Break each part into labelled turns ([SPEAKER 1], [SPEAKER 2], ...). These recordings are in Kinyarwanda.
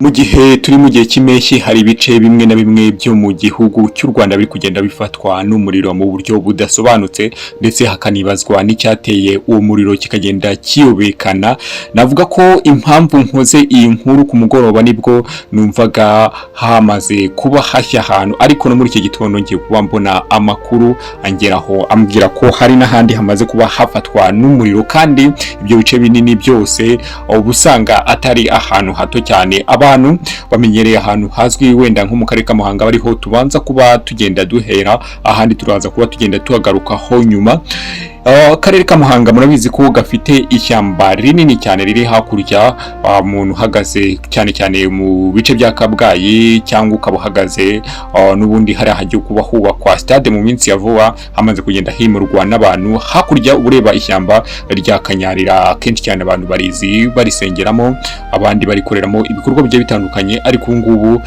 [SPEAKER 1] Mu gihe turi mu gihe cy'impeshyi hari ibice bimwe na bimwe byo mu gihugu cy'u Rwanda biri kugenda bifatwa n'umuriro mu buryo budasobanutse, ndetse hakanibazwa n'icyateye uwo muriro kikagenda kiyobekana. Navuga ko impamvu nkoze iyi nkuru ku mugoroba nibwo numvaga hamaze kuba hashya ahantu, ariko no muri iki gitondo ngiye kuba mbona amakuru angeraho ambwira ko hari n'ahandi hamaze kuba hafatwa n'umuriro, kandi ibyo bice binini byose ubusanga atari ahantu hato cyane. Abantu bamenyereye ahantu hazwi wenda nko mu karere ka Muhanga bariho tubanza kuba tugenda duhera, ahandi turaza kuba tugenda tuhagarukaho nyuma. Akarere ka Muhanga murabizi ko gafite ishyamba rinini cyane riri hakurya. Umuntu uhagaze cyane cyane mu bice bya Kabgayi cyangwa ukaba uhagaze n'ubundi hari hagiye kuba hubakwa stade mu minsi ya vuba, hamaze kugenda himurwa n'abantu hakurya. Ureba ishyamba rya Kanyarira kenshi cyane abantu barizi barisengeramo, abandi barikoreramo ibikorwa bigiye bitandukanye, ariko ngubu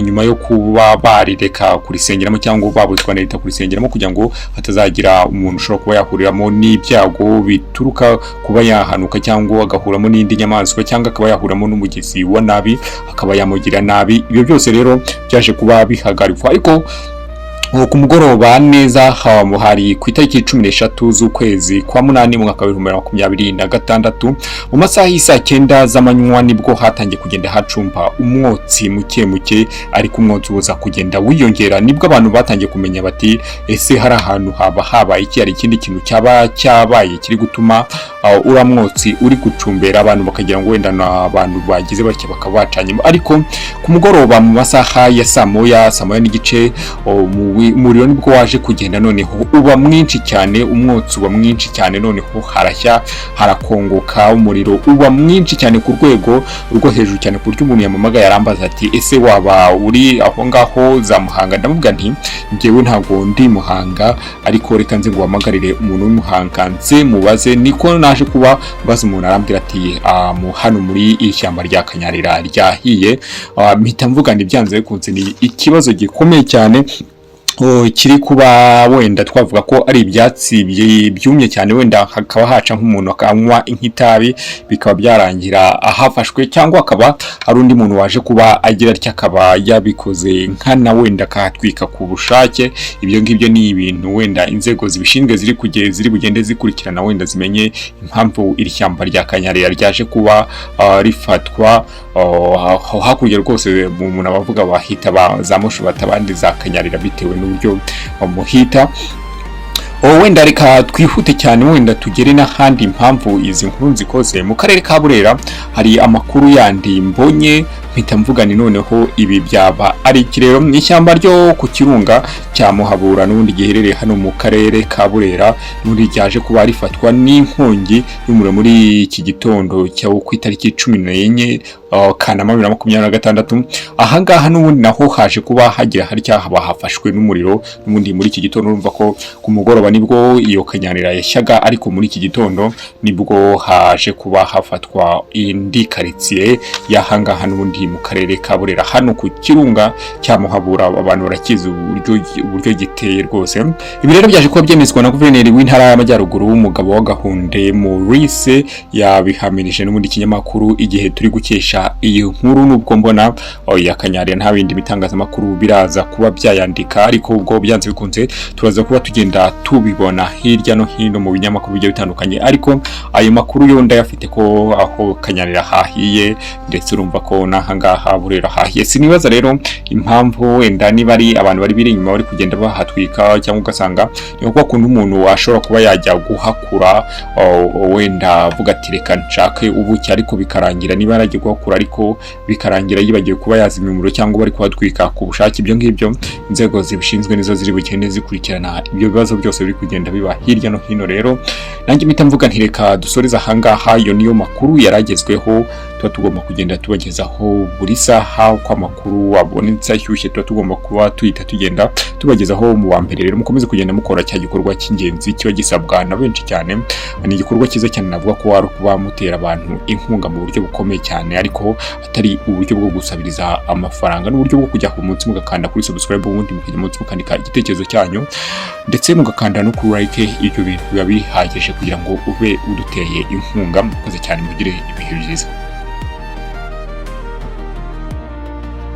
[SPEAKER 1] nyuma yo kuba barireka kurisengeramo cyangwa babuzwa na leta kurisengeramo kugira ngo hatazagira umuntu ushobora kuba yahuriramo n'ibyago bituruka kuba yahanuka cyangwa agahuramo n'indi nyamaswa cyangwa akaba yahuramo n'umugezi wa nabi akaba yamugira nabi. Ibyo byose rero byaje kuba bihagarikwa, ariko ku mugoroba neza hari ku itariki 13 z'ukwezi kwa munani mu mwaka wa 2026 mu masaha y'isa 9 z'amanywa nibwo hatangiye kugenda hacumba umwotsi muke muke, ariko umwotsi uza kugenda wiyongera. Nibwo abantu batangiye kumenya bati ese hari ahantu habaye iki, hari ikindi kintu cyabaye kiri gutuma ura mwotsi uri gucumbera. Abantu bakagira ngo wenda abantu bagize bake bakabacanyemo, ariko ku mugoroba mu masaha ya saa moya n'igice umuriro nibwo waje kugenda, noneho uba mwinshi cyane, umwotsi uba mwinshi cyane, noneho harashya harakongoka, umuriro uba mwinshi cyane ku rwego rwo hejuru cyane, ku buryo umuntu yamamaga yarambaza ati ese waba uri aho ngaho za Muhanga? Ndavuga nti njyewe ntabwo ndi Muhanga, ariko reka nze ngo wamagarire umuntu w'Umuhanga nze mubaze. Niko naje kuba baza umuntu arambwira ati hano muri ishyamba rya Kanyarira ryahiye. Mpita mvuga nti byanze bikunze ni ikibazo gikomeye cyane kiri kuba wenda twavuga ko ari ibyatsi byumye cyane, wenda hakaba haca nk'umuntu akanywa nk'itabi bikaba byarangira ahafashwe, cyangwa akaba ari undi muntu waje kuba agira atya akaba yabikoze nkana wenda akahatwika ku bushake. Ibyo ngibyo ni ibintu wenda inzego zibishinzwe ziri bugende zikurikirana, wenda zimenye impamvu iri shyamba rya Kanyarira ryaje kuba rifatwa. Hakurya rwose umuntu abavuga bahita za Mushubata, abandi za Kanyarira bitewe n'uburyo bamuhita. Wenda reka twihute cyane wenda tugere n'ahandi impamvu izi nkuru zikoze. Mu karere ka Burera hari amakuru yandi mbonye mpita mvuga ni noneho ibi byaba ari ikirero mu ishyamba ryo ku kirunga cya Muhabura, n'ubundi giherereye hano mu karere ka Burera, n'ubundi ryaje kuba rifatwa n'inkongi y'umuriro muri iki gitondo cyo ku itariki 14 Kanama 2026. Ahangaha n'ubundi naho haje kuba hagira harya hafashwe n'umuriro, n'ubundi muri iki gitondo urumva ko ku mugoroba nibwo iyo Kanyarira yashyaga, ariko muri iki gitondo nibwo haje kuba hafatwa indi karitsiye y'ahangaha n'ubundi mu karere ka Burera hano ku kirunga cya Muhabura. Abantu barakizi uburyo giteye rwose. Ibi rero byaje kuba byemezwa na guverineri w'intara y'Amajyaruguru w'umugabo wa Gahunde Maurice, yabihamirije n'ubundi kinyamakuru Igihe turi gukesha iyi nkuru. Nubwo mbona ya Kanyarira nta bindi bitangazamakuru biraza kuba byayandika, ariko ubwo byanze bikunze turaza kuba tugenda tubibona hirya no hino mu binyamakuru bigiye bitandukanye. Ariko ayo makuru yo ndayafite ko aho Kanyarira hahiye, ndetse urumva ko n'ahangaha Burera hahiye. Sinibaza rero impamvu wenda niba ari abantu bari biri inyuma bari kugenda bahatwika, cyangwa ugasanga ni kwa kundi umuntu washobora kuba yajya guhakura wenda avuga ati reka nshake ubuki, ariko bikarangira niba yaragiye guhakura ariko bikarangira yibagiwe kuba yazimya umuriro cyangwa bari kuhatwika ku bushake. Ibyo ngibyo inzego zibishinzwe nizo ziri bugende zikurikirana ibyo bibazo byose biri kugenda biba hirya no hino. Rero nanjye mpita mvuga nti reka dusoreza ahangaha. Iyo niyo makuru yaragezweho, tuba tugomba kugenda tubagezaho buri saha uko amakuru abonetse ashyushye, tuba tugomba kuba tuhita tugenda tubagezaho mu wa mbere. Rero mukomeze kugenda mukora cya gikorwa cy'ingenzi kiba gisabwa na benshi cyane. Ni igikorwa cyiza cyane, navuga ko ari kuba mutera abantu inkunga mu buryo bukomeye cyane, ariko atari uburyo bwo gusabiriza amafaranga, n'uburyo bwo kujya ku munsi mugakanda kuri subscribe, ubundi mukajya munsi mukandika igitekerezo cyanyu, ndetse mugakanda no kuri like. Ibyo bintu biba bihagije kugira ngo ube uduteye inkunga. Mukoze cyane, mugire ibihe byiza.